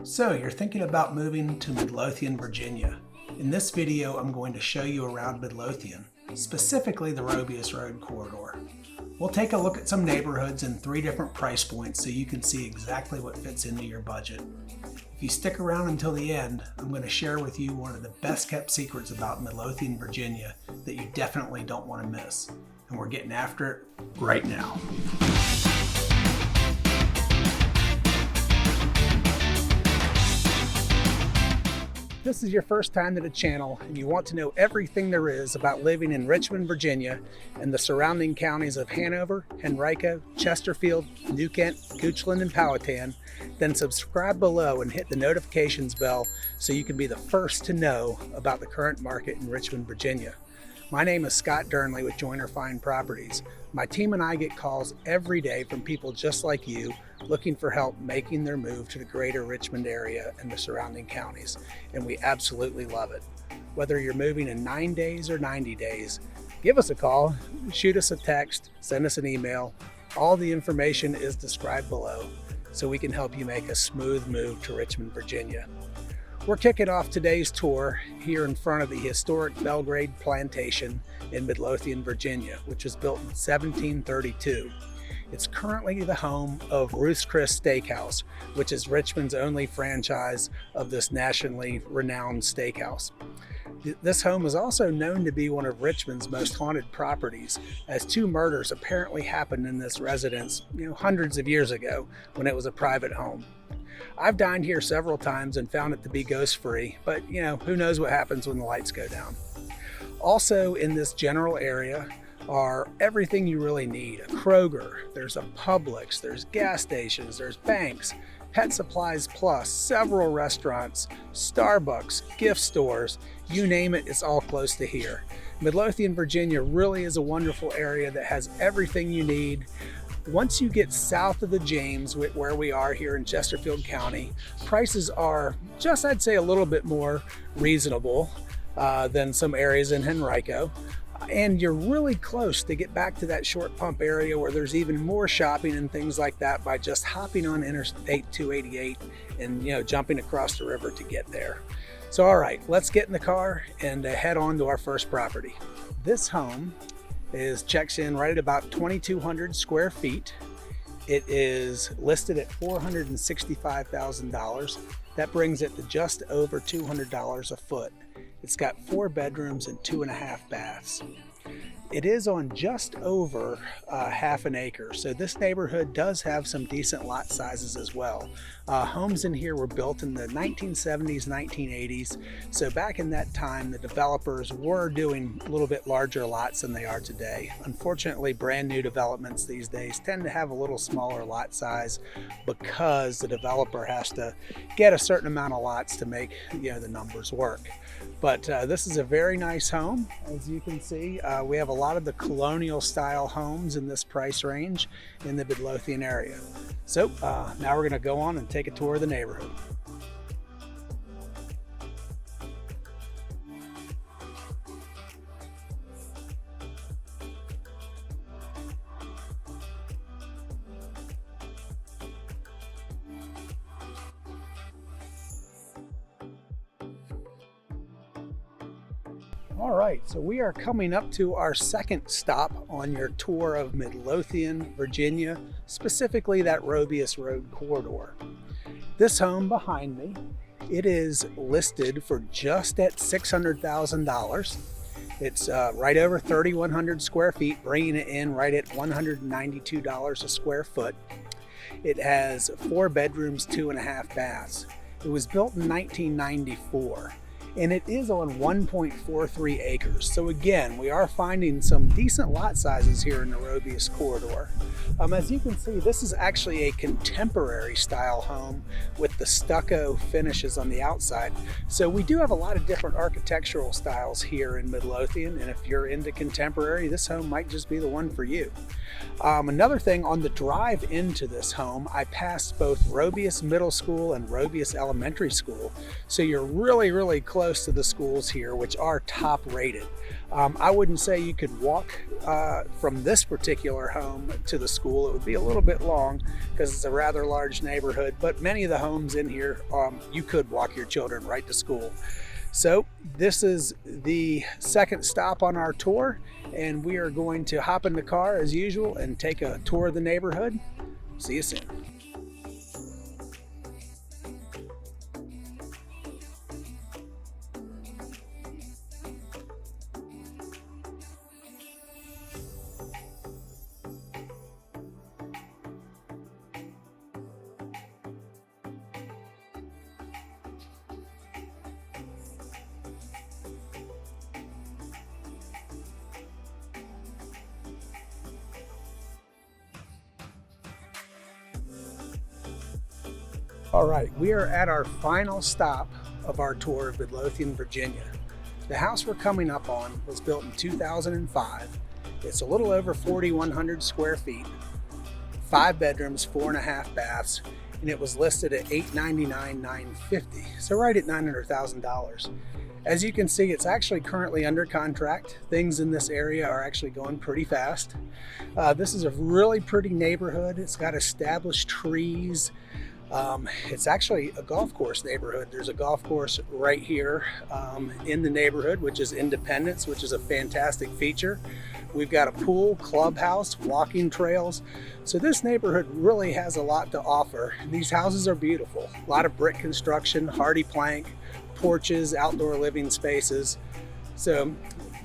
So you're thinking about moving to Midlothian, Virginia. In this video, I'm going to show you around Midlothian, specifically the Robious Road Corridor. We'll take a look at some neighborhoods in 3 different price points so you can see exactly what fits into your budget. If you stick around until the end, I'm going to share with you one of the best kept secrets about Midlothian, Virginia that you definitely don't want to miss. And we're getting after it right now. If this is your first time to the channel and you want to know everything there is about living in Richmond, Virginia and the surrounding counties of Hanover, Henrico, Chesterfield, New Kent, Goochland, and Powhatan, then subscribe below and hit the notifications bell so you can be the first to know about the current market in Richmond, Virginia. My name is Scott Durnley with Joyner Fine Properties. My team and I get calls every day from people just like you looking for help making their move to the greater Richmond area and the surrounding counties, and we absolutely love it. Whether you're moving in 9 days or 90 days, give us a call, shoot us a text, send us an email. All the information is described below so we can help you make a smooth move to Richmond, Virginia. We're kicking off today's tour here in front of the historic Belgrade Plantation in Midlothian, Virginia, which was built in 1732. It's currently the home of Ruth's Chris Steakhouse, which is Richmond's only franchise of this nationally renowned steakhouse. This home is also known to be one of Richmond's most haunted properties, as 2 murders apparently happened in this residence, hundreds of years ago when it was a private home. I've dined here several times and found it to be ghost-free, but who knows what happens when the lights go down. Also in this general area are everything you really need. A Kroger, there's a Publix, there's gas stations, there's banks, Pet Supplies Plus, several restaurants, Starbucks, gift stores, you name it, it's all close to here. Midlothian, Virginia really is a wonderful area that has everything you need. Once you get south of the James, where we are here in Chesterfield County, prices are just, I'd say, a little bit more reasonable than some areas in Henrico. And you're really close to get back to that short pump area where there's even more shopping and things like that by just hopping on Interstate 288 and jumping across the river to get there. So all right, let's get in the car and head on to our first property. This home checks in right at about 2,200 square feet. It is listed at $465,000. That brings it to just over $200 a foot. It's got 4 bedrooms and 2.5 baths. It is on just over half an acre, so this neighborhood does have some decent lot sizes as well. Homes in here were built in the 1970s, 1980s, so back in that time the developers were doing a little bit larger lots than they are today. Unfortunately, brand new developments these days tend to have a little smaller lot size because the developer has to get a certain amount of lots to make the numbers work. But this is a very nice home. As you can see, we have a lot of the colonial style homes in this price range in the Midlothian area. So now we're going to go on and take a tour of the neighborhood. All right, so we are coming up to our second stop on your tour of Midlothian, Virginia, specifically that Robious Road Corridor. This home behind me, it is listed for just at $600,000. It's right over 3,100 square feet, bringing it in right at $192 a square foot. It has 4 bedrooms, 2.5 baths. It was built in 1994. And it is on 1.43 acres. So again, we are finding some decent lot sizes here in the Robious Corridor. As you can see, this is actually a contemporary style home with the stucco finishes on the outside. So we do have a lot of different architectural styles here in Midlothian, and if you're into contemporary, this home might just be the one for you. Another thing, on the drive into this home, I passed both Robious Middle School and Robious Elementary School. So you're really close close to the schools here, which are top rated. I wouldn't say you could walk from this particular home to the school. It would be a little bit long because it's a rather large neighborhood, but many of the homes in here, you could walk your children right to school. So this is the second stop on our tour, and we are going to hop in the car as usual and take a tour of the neighborhood. See you soon. All right, we are at our final stop of our tour of Midlothian, Virginia. The house we're coming up on was built in 2005. It's a little over 4,100 square feet, 5 bedrooms, 4.5 baths, and it was listed at $899,950, so right at $900,000. As you can see, it's actually currently under contract. Things in this area are actually going pretty fast. This is a really pretty neighborhood. It's got established trees. It's actually a golf course neighborhood. There's a golf course right here in the neighborhood, which is Independence, which is a fantastic feature. We've got a pool, clubhouse, walking trails. So this neighborhood really has a lot to offer. These houses are beautiful. A lot of brick construction, hardy plank, porches, outdoor living spaces. So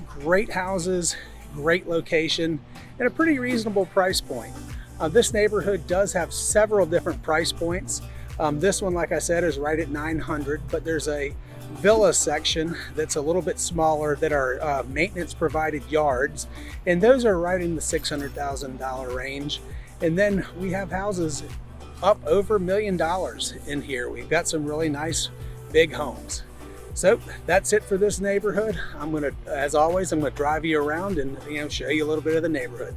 great houses, great location, and a pretty reasonable price point. This neighborhood does have several different price points. This one, like I said, is right at $900, but there's a villa section that's a little bit smaller that are maintenance provided yards, and those are right in the $600,000 range. And then we have houses up over $1 million in here. We've got some really nice big homes. So that's it for this neighborhood. As always, I'm gonna drive you around and show you a little bit of the neighborhood.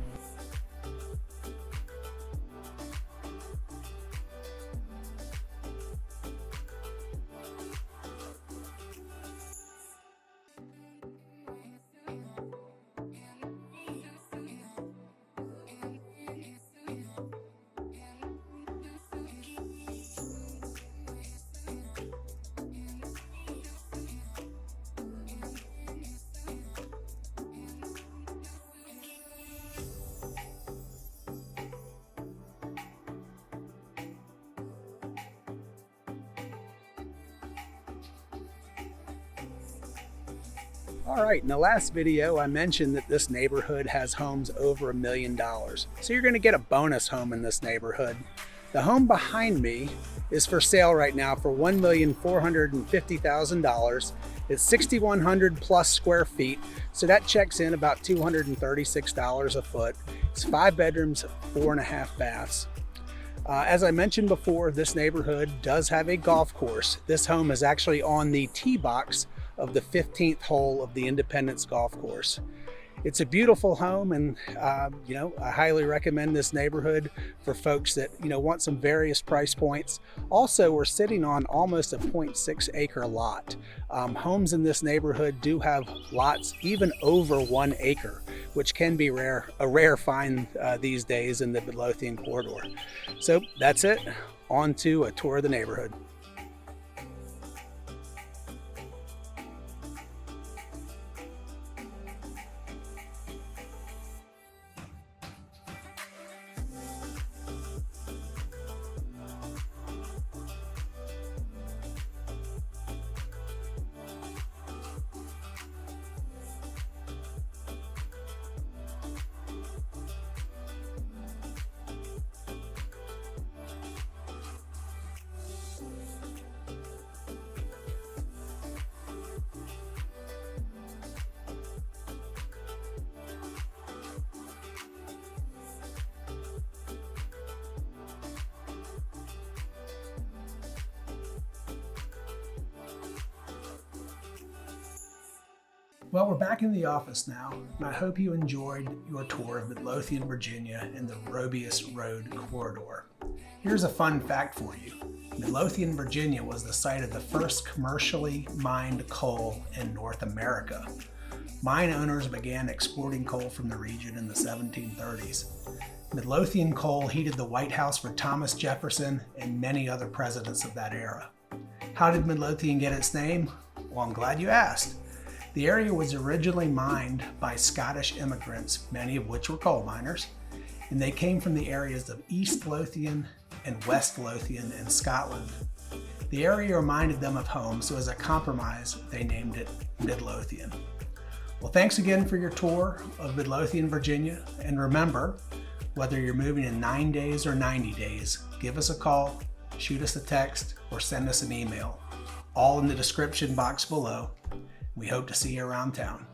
All right, in the last video, I mentioned that this neighborhood has homes over $1 million. So you're gonna get a bonus home in this neighborhood. The home behind me is for sale right now for $1,450,000. It's 6,100 plus square feet, so that checks in about $236 a foot. It's 5 bedrooms, 4.5 baths. As I mentioned before, this neighborhood does have a golf course. This home is actually on the tee box of the 15th hole of the Independence golf course. It's a beautiful home, and I highly recommend this neighborhood for folks that want some various price points. Also, we're sitting on almost a 0.6 acre lot. Homes in this neighborhood do have lots even over 1 acre, which can be a rare find these days in the Midlothian corridor. So that's it. On to a tour of the neighborhood. Well, we're back in the office now, and I hope you enjoyed your tour of Midlothian, Virginia and the Robious Road Corridor. Here's a fun fact for you. Midlothian, Virginia was the site of the first commercially mined coal in North America. Mine owners began exporting coal from the region in the 1730s. Midlothian coal heated the White House for Thomas Jefferson and many other presidents of that era. How did Midlothian get its name? Well, I'm glad you asked. The area was originally mined by Scottish immigrants, many of which were coal miners, and they came from the areas of East Lothian and West Lothian in Scotland. The area reminded them of home, so as a compromise, they named it Midlothian. Well, thanks again for your tour of Midlothian, Virginia, and remember, whether you're moving in 9 days or 90 days, give us a call, shoot us a text, or send us an email. All in the description box below. We hope to see you around town.